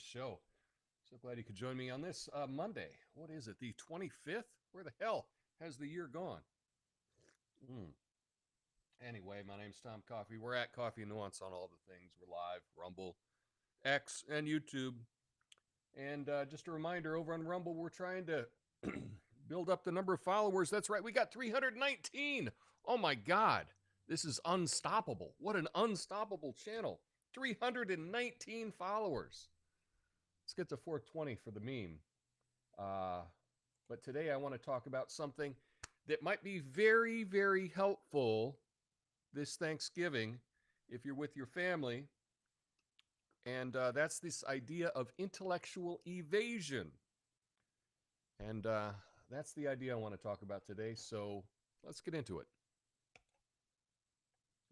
show. So glad you could join me on this Monday. What is it, the 25th? Where the hell has the year gone? Anyway, my name's Tom Coffey. We're at Coffee and Nuance on all the things. We're live, Rumble, X, and YouTube. And just a reminder, over on Rumble, we're trying to build up the number of followers. That's right, we got 319. Oh my God, this is unstoppable. What an unstoppable channel. 319 followers. Let's get to 420 for the meme. But today I want to talk about something that might be very, very helpful this Thanksgiving if you're with your family. And that's this idea of intellectual evasion. And that's the idea I want to talk about today. So let's get into it.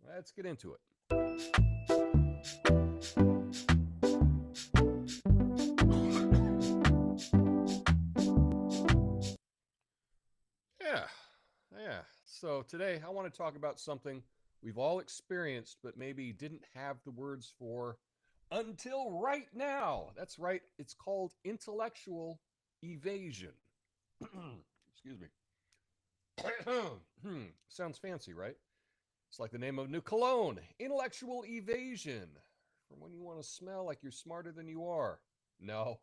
Let's get into it. Yeah. So today I want to talk about something we've all experienced, but maybe didn't have the words for until right now. That's right. It's called intellectual evasion. Excuse me. Sounds fancy, right? It's like the name of new cologne. Intellectual evasion. From when you want to smell like you're smarter than you are. No.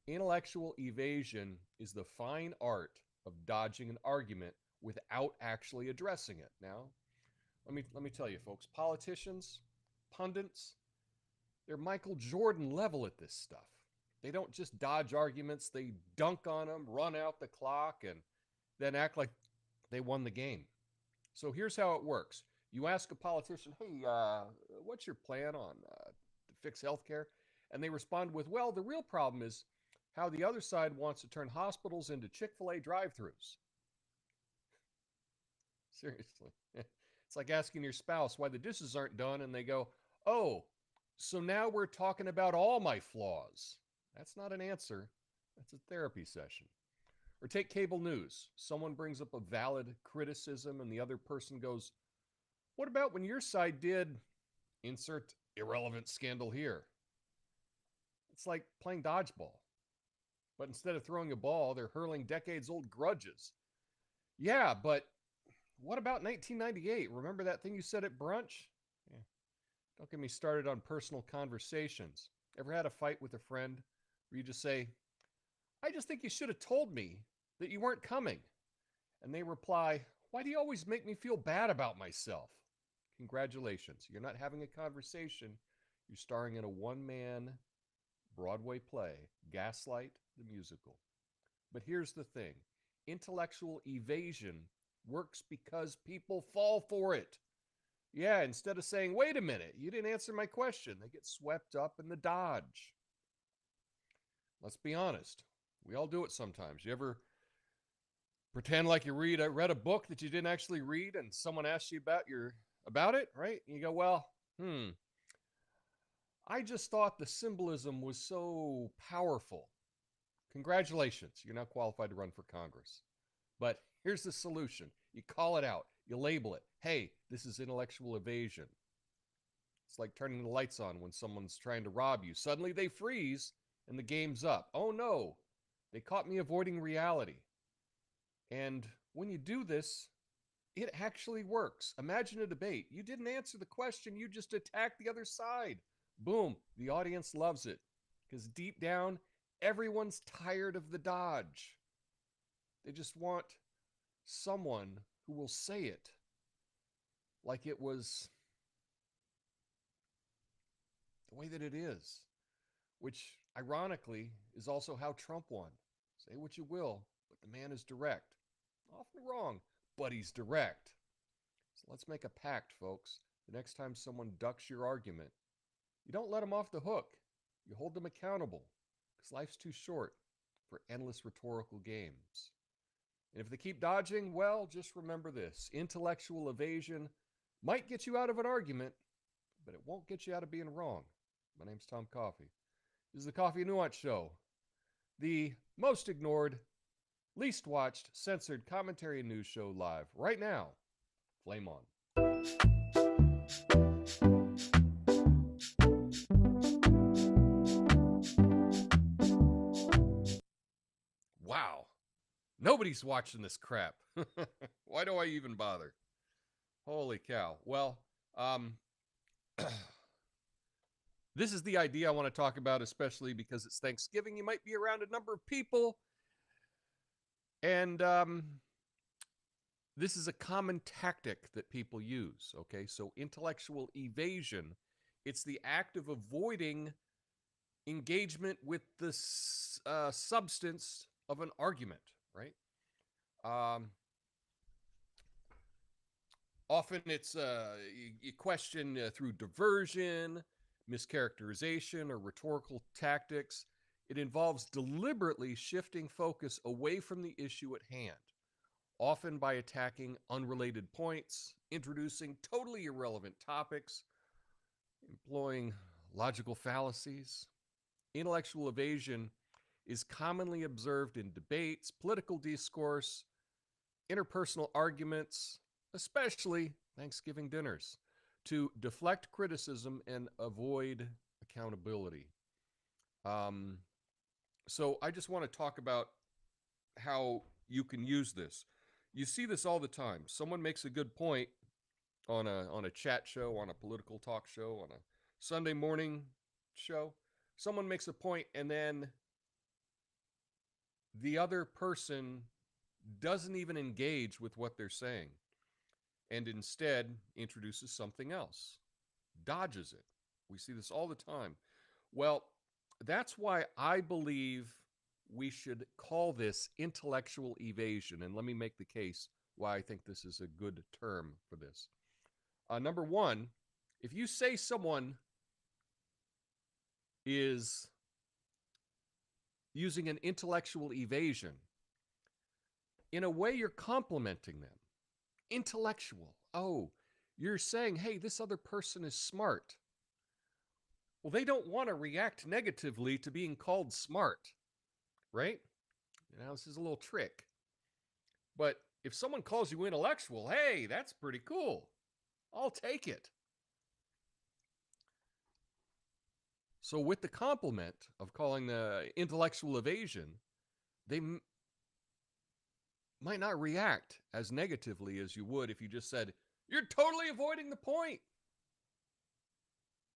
Intellectual evasion is the fine art of dodging an argument without actually addressing it. Now, let me tell you, folks, politicians, pundits, they're Michael Jordan level at this stuff. They don't just dodge arguments, they dunk on them, run out the clock, and then act like they won the game. So here's how it works. You ask a politician, hey, what's your plan on to fix healthcare? And they respond with, well, the real problem is how the other side wants to turn hospitals into Chick-fil-A drive-thrus. Seriously. It's like asking your spouse why the dishes aren't done, and they go, oh, so now we're talking about all my flaws. That's not an answer. That's a therapy session. Or take cable news. Someone brings up a valid criticism, and the other person goes, what about when your side did insert irrelevant scandal here? It's like playing dodgeball. But instead of throwing a ball, they're hurling decades-old grudges. Yeah, but what about 1998? Remember that thing you said at brunch? Yeah. Don't get me started on personal conversations. Ever had a fight with a friend where you just say, I just think you should have told me that you weren't coming? And they reply, why do you always make me feel bad about myself? Congratulations. You're not having a conversation. You're starring in a one-man Broadway play, Gaslight the Musical. But here's the thing. Intellectual evasion works because people fall for it. Yeah, instead of saying, wait a minute, you didn't answer my question, they get swept up in the dodge. Let's be honest. We all do it sometimes. You ever pretend like you read a book that you didn't actually read and someone asks you about it, right? And you go, well, I just thought the symbolism was so powerful. Congratulations, you're now qualified to run for Congress. But here's the solution. You call it out. You label it. Hey, this is intellectual evasion. It's like turning the lights on when someone's trying to rob you. Suddenly they freeze and the game's up. Oh no, they caught me avoiding reality. And when you do this, it actually works. Imagine a debate. You didn't answer the question. You just attacked the other side. Boom. The audience loves it. Because deep down, everyone's tired of the dodge. They just want someone who will say it like it was the way that it is. Which, ironically, is also how Trump won. Say what you will, but the man is direct. Often wrong, but he's direct. So let's make a pact, folks. The next time someone ducks your argument, you don't let them off the hook. You hold them accountable, because life's too short for endless rhetorical games. And if they keep dodging, well, just remember this. Intellectual evasion might get you out of an argument, but it won't get you out of being wrong. My name's Tom Coffey. This is the Coffee and Nuance Show, the most ignored, least watched, censored commentary and news show live right now. Flame on. Nobody's watching this crap. Why do I even bother? Holy cow. Well, um, this is the idea I want to talk about, especially because it's Thanksgiving. You might be around a number of people. And this is a common tactic that people use. Okay. So, intellectual evasion, it's the act of avoiding engagement with the substance of an argument, right? Um, Often it's you question through diversion, mischaracterization, or rhetorical tactics. It involves deliberately shifting focus away from the issue at hand, often by attacking unrelated points, introducing totally irrelevant topics, employing logical fallacies. Intellectual evasion is commonly observed in debates, political discourse, interpersonal arguments, especially Thanksgiving dinners, to deflect criticism and avoid accountability. Um, so I just want to talk about how you can use this. You see this all the time. Someone makes a good point on a chat show, on a political talk show, on a Sunday morning show. Someone makes a point, and then the other person doesn't even engage with what they're saying and instead introduces something else, dodges it. We see this all the time. Well, that's why I believe we should call this intellectual evasion. And let me make the case why I think this is a good term for this. Number one, if you say someone is using an intellectual evasion, in a way you're complimenting them. Intellectual. Oh, you're saying, hey, this other person is smart. Well, they don't want to react negatively to being called smart, right? This is a little trick. But if someone calls you intellectual, hey, that's pretty cool. I'll take it. So, with the compliment of calling the intellectual evasion, they might not react as negatively as you would if you just said, you're totally avoiding the point.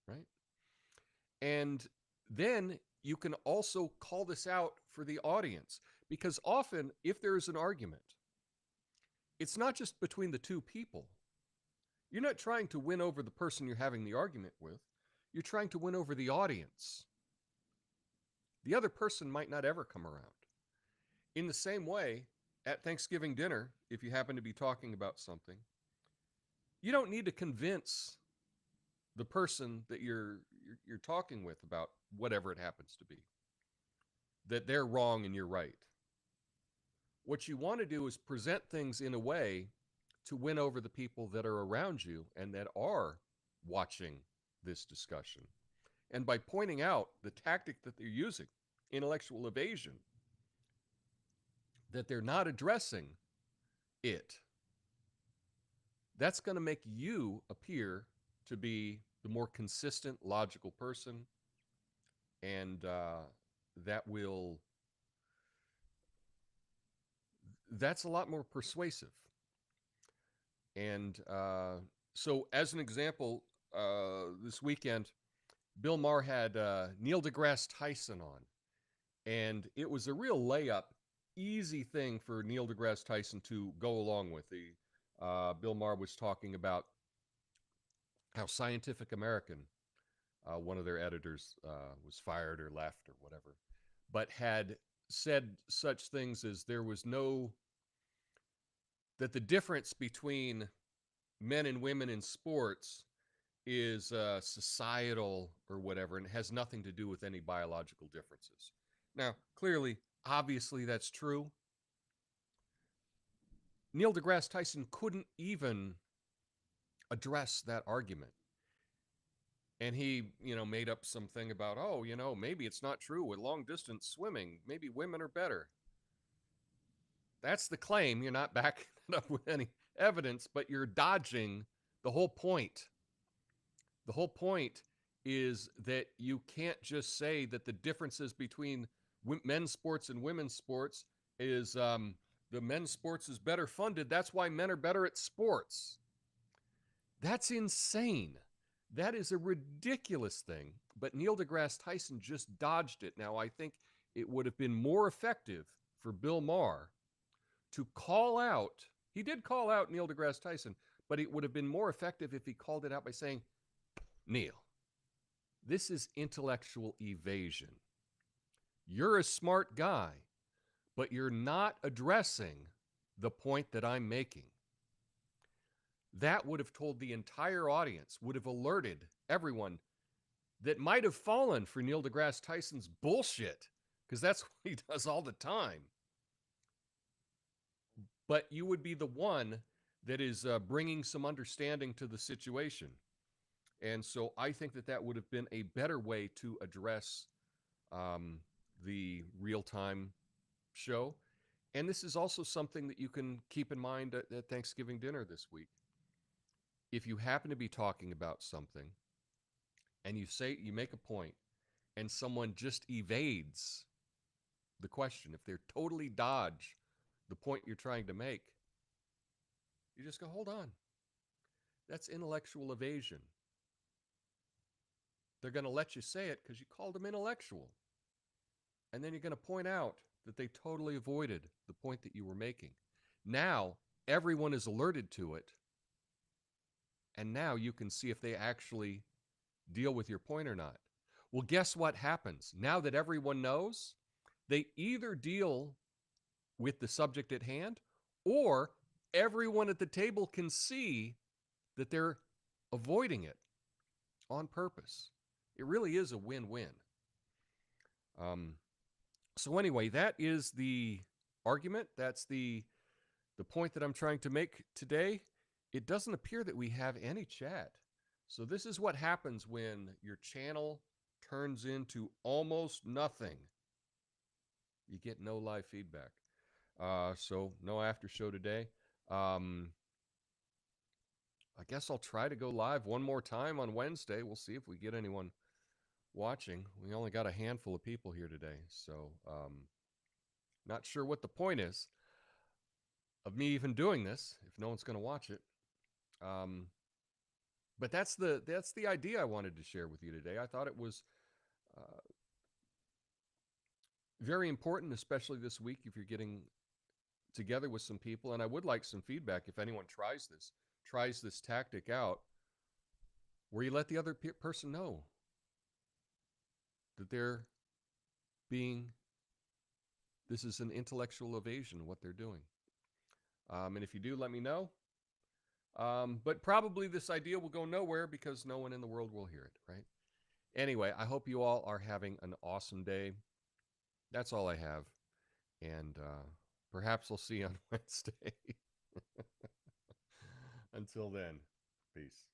Right? And then you can also call this out for the audience, because often if there is an argument, it's not just between the two people. You're not trying to win over the person you're having the argument with. You're trying to win over the audience. The other person might not ever come around. In the same way, at Thanksgiving dinner, if you happen to be talking about something, you don't need to convince the person that you're talking with about whatever it happens to be that they're wrong and you're right. What you want to do is present things in a way to win over the people that are around you and that are watching this discussion. And by pointing out the tactic that they're using, intellectual evasion, that they're not addressing it, that's going to make you appear to be the more consistent, logical person. And that's a lot more persuasive. And so, as an example, this weekend, Bill Maher had Neil deGrasse Tyson on. And it was a real layup, easy thing for Neil deGrasse Tyson to go along with. Bill Maher was talking about how Scientific American, one of their editors, was fired or left or whatever, but had said such things as that the difference between men and women in sports is societal or whatever, and it has nothing to do with any biological differences. Now, clearly, obviously, that's true. Neil deGrasse Tyson couldn't even address that argument. And he, made up something about, maybe it's not true with long distance swimming. Maybe women are better. That's the claim. You're not backing it up with any evidence, but you're dodging the whole point. The whole point is that you can't just say that the differences between men's sports and women's sports is the men's sports is better funded. That's why men are better at sports. That's insane. That is a ridiculous thing. But Neil deGrasse Tyson just dodged it. Now, I think it would have been more effective for Bill Maher to call out. He did call out Neil deGrasse Tyson, but it would have been more effective if he called it out by saying, Neil, this is intellectual evasion. You're a smart guy, but you're not addressing the point that I'm making. That would have told the entire audience, would have alerted everyone that might have fallen for Neil deGrasse Tyson's bullshit, because that's what he does all the time. But you would be the one that is bringing some understanding to the situation. And so I think that that would have been a better way to address the real-time show. And this is also something that you can keep in mind at Thanksgiving dinner this week. If you happen to be talking about something and you make a point and someone just evades the question, if they totally dodge the point you're trying to make, you just go, hold on. That's intellectual evasion. They're going to let you say it because you called them intellectual. And then you're going to point out that they totally avoided the point that you were making. Now, everyone is alerted to it. And now you can see if they actually deal with your point or not. Well, guess what happens? Now that everyone knows, they either deal with the subject at hand, or everyone at the table can see that they're avoiding it on purpose. It really is a win-win. So anyway, that is the argument. That's the point that I'm trying to make today. It doesn't appear that we have any chat. So this is what happens when your channel turns into almost nothing. You get no live feedback. So no after show today. I guess I'll try to go live one more time on Wednesday. We'll see if we get anyone watching. We only got a handful of people here today. So not sure what the point is of me even doing this if no one's going to watch it. But that's the idea I wanted to share with you today. I thought it was very important, especially this week if you're getting together with some people. And I would like some feedback if anyone tries this tactic out, where you let the other person know that this is an intellectual evasion, what they're doing. And if you do, let me know. But probably this idea will go nowhere because no one in the world will hear it, right? Anyway, I hope you all are having an awesome day. That's all I have. And perhaps I'll see you on Wednesday. Until then, peace.